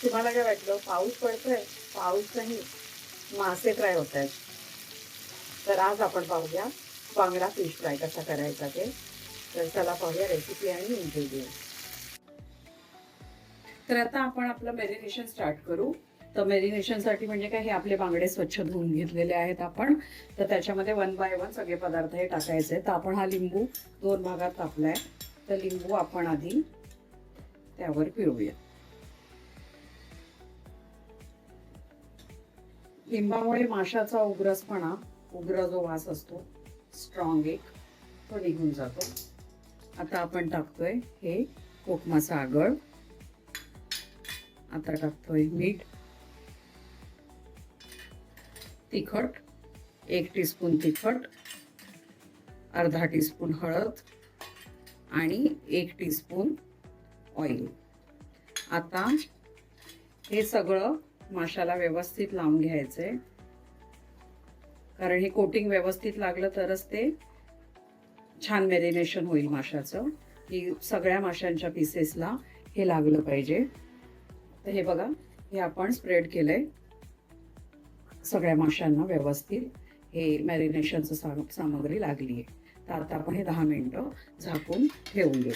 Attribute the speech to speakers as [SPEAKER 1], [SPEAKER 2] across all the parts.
[SPEAKER 1] तुम्हाला काय वाटलं पाऊस पडतोय? पाऊस नाही, मासे फ्राय होत आहेत. तर आज आपण पाहूया बांगडा फिश फ्राय कसा करायचा ते. तर चला पाहूया रेसिपी आणि इन्ग्रेडियंट्स. तर आता आपण आपलं मॅरिनेशन स्टार्ट करू. तर मॅरिनेशनसाठी म्हणजे काय, हे आपले बांगडे स्वच्छ धुवून घेतलेले आहेत आपण. तर त्याच्यामध्ये 1 बाय 1 सगळे पदार्थ हे टाकायचे. तर आपण हा लिंबू 2 भागात कापलाय. तर लिंबू आपण आधी त्यावर पिळूया. लिंबामुळे माशाचा उग्र जो वास असतो स्ट्रॉंग एक, तो निघून जातो. आता आपण टाकतोय हे कोकमाचा आगळ. आता टाकतोय मीठ, तिखट 1 टीस्पून तिखट, अर्धा टीस्पून हळद आणि 1 टीस्पून ऑइल. आता हे सगळं माशाला व्यवस्थित लावून घ्यायचंय, कारण हे कोटिंग व्यवस्थित लागलं तरच ते छान मॅरिनेशन होईल माशाचं. की सगळ्या माशांच्या पीसेसला हे लागलं पाहिजे. तर हे बघा, हे आपण स्प्रेड केलंय सगळ्या माशांना व्यवस्थित. हे मॅरिनेशनचं सामग्री लागली आहे. तर आता आपण हे 10 मिनिटं झाकून ठेवून घेऊ.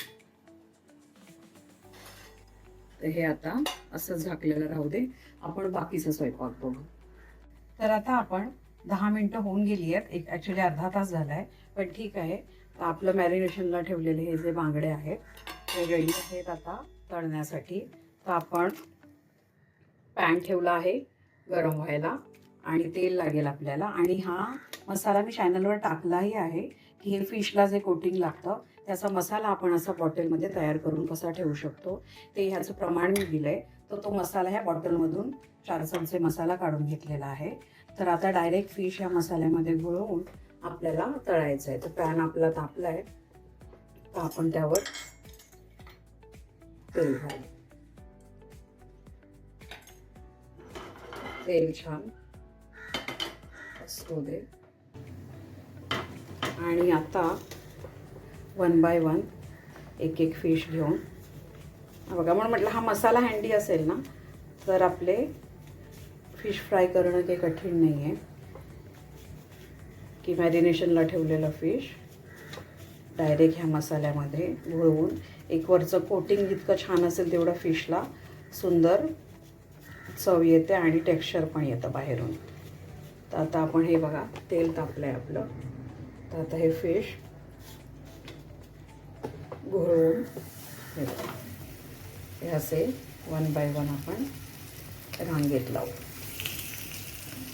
[SPEAKER 1] तर हे आता असं झाकलेलं राहू दे, आपण बाकीचा स्वयंपाक बघू. तर आता आपण 10 मिनिटं होऊन गेली आहेत. ॲक्च्युली अर्धा तास झालाय, पण ठीक आहे. तर आपलं मॅरिनेशनला ठेवलेले हे जे बांगडे आहेत ते रेडी आहेत आता तळण्यासाठी. तर आपण पॅन ठेवला आहे गरम व्हायला आणि तेल लागेल आपल्याला. आणि हा मसाला मी चॅनलवर टाकलाही आहे की हे फिशला जे कोटिंग लागतं त्याचा मसाला आपण असा बॉटलमध्ये तयार करून कसा ठेवू शकतो, ते ह्याचं प्रमाण मी दिलंय. तर तो मसाला ह्या बॉटलमधून 4 चमचे मसाला काढून घेतलेला आहे. तर आता डायरेक्ट फिश या मसाल्यामध्ये घोळवून आपल्याला तळायचं आहे. तर पॅन आपला तापला आहे, तर आपण त्यावर तेल घालू. तेल छान असू दे. आणि आता 1 बाय 1 एक फिश घेऊन, बघा म्हणून म्हटलं हा मसाला हँडी असेल ना तर आपले फिश फ्राय करणं काही कठीण नाही आहे. की मॅरिनेशनला ठेवलेलं फिश डायरेक्ट ह्या मसाल्यामध्ये घोळवून, एक वरचं कोटिंग जितकं छान असेल तेवढं फिशला सुंदर चव येते आणि टेक्स्चर पण येतं बाहेरून. तर आता आपण हे बघा तेल तापलं आहे आपलं. तर आता हे फिश घोळवून हे असे 1 बाय 1 आपण रांगेत लावू.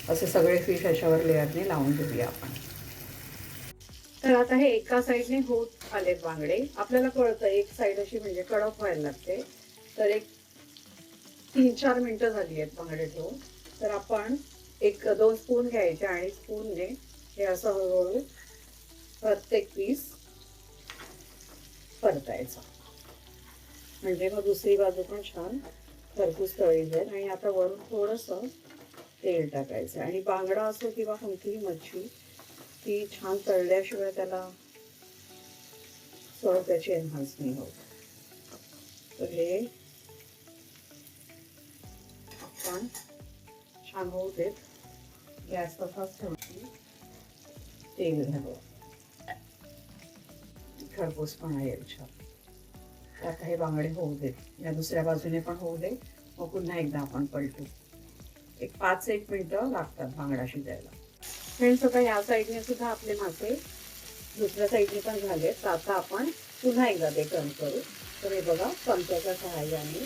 [SPEAKER 1] असे सगळे फिश अशावर लेअरने लावून घेऊया आपण. तर आता हे एका साईडने होत आलेत बांगडे. आपल्याला कळतं एक साईड अशी म्हणजे कडक व्हायला लागते. तर एक 3-4 मिनिटं झाली आहेत बांगडे ठेवून. तर आपण 1-2 स्पून घ्यायचे आणि स्पूनने हे असं हळूहळू प्रत्येक पीस परतायचा, म्हणजे मग दुसरी बाजू पण छान खरपूस तळली जाईल. आणि आता वरून थोडंसं तेल टाकायचं. आणि बांगडा असो किंवा कोणतीही मच्छी, ती छान तळल्याशिवाय त्याला चव त्याची एनहान्स नाही होत. तर हे आपण छान होऊ देत. गॅस तसाच ठेवून तेल घालू, खरपूसपणा येईल छान. आता हे बांगडे होऊ देत, या दुसऱ्या बाजूने पण होऊ दे. मग पुन्हा एकदा आपण पलटू. एक 5-1 मिनिटं लागतात बांगडा शिजायला. फ्रेंड्स, आता या साईडने सुद्धा आपले मासे दुसऱ्या साईडने पण झाले. तर आता आपण पुन्हा एकदा ते टर्न करू. तर हे बघा चमच्याच्या सहाय्याने,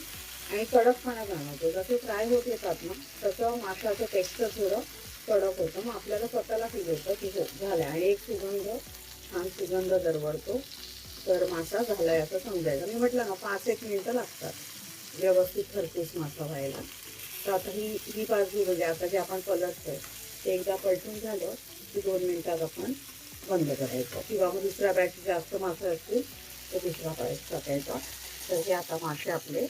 [SPEAKER 1] आणि कडकपणा जाणवतो. जसे फ्राय होत येतात ना तसं माशाचं टेक्स्चर थोडं कडक होतं. मग आपल्याला स्वतःला फील होतं की हो झालं. आणि एक छान सुगंध दरवळतो. तर मासा झालाय असं समजायचं. मी म्हटलं ना 5-1 मिनिटं लागतात व्यवस्थित खरपूस मासा व्हायला. तर आता ही बाजू म्हणजे आता जे आपण पलटतोय ते एकदा पलटून झालं की 2 मिनिटात आपण बंद करायचं. किंवा मग दुसऱ्या बॅच जास्त मासे असतील तर दुसरा बॅच टाकायचा. तर हे आता मासे आपले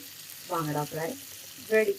[SPEAKER 1] बांगडा फ्राय रेडी.